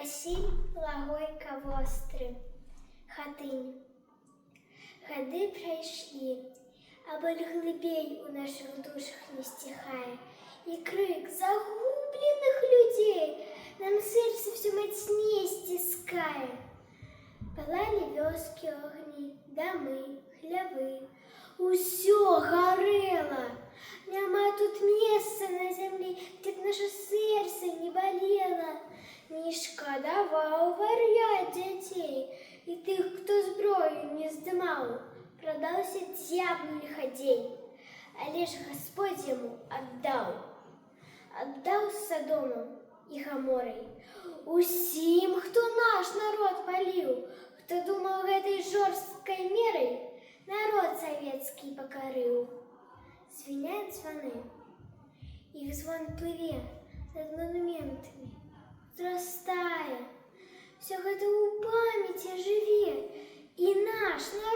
Васіль Лагойка востры, хатынь. Гады прайшлі, а боль глыбей у наших душах не стихае, и крик загубленных людей нам сердце все мацней стискае. Палали вёскі огні, дамы, хлявы, усё горело. Няма тут месца на землі, каб наше сердце не болело. Не шкадаваў вар'ят дзяцей і тых, хто зброю не здымаў. Продаўся д'яблу лихадзей, але ж Господь яму аддаў. Аддаў Садомам і Гаморай усім, хто наш народ паліў, хто думаў гэтай жорсткай мерай народ савецкі пакарыў. Звіняць званы, іх звон плыве над монументамі, зрастае. Все гэта ў памяці жыве, і наш народ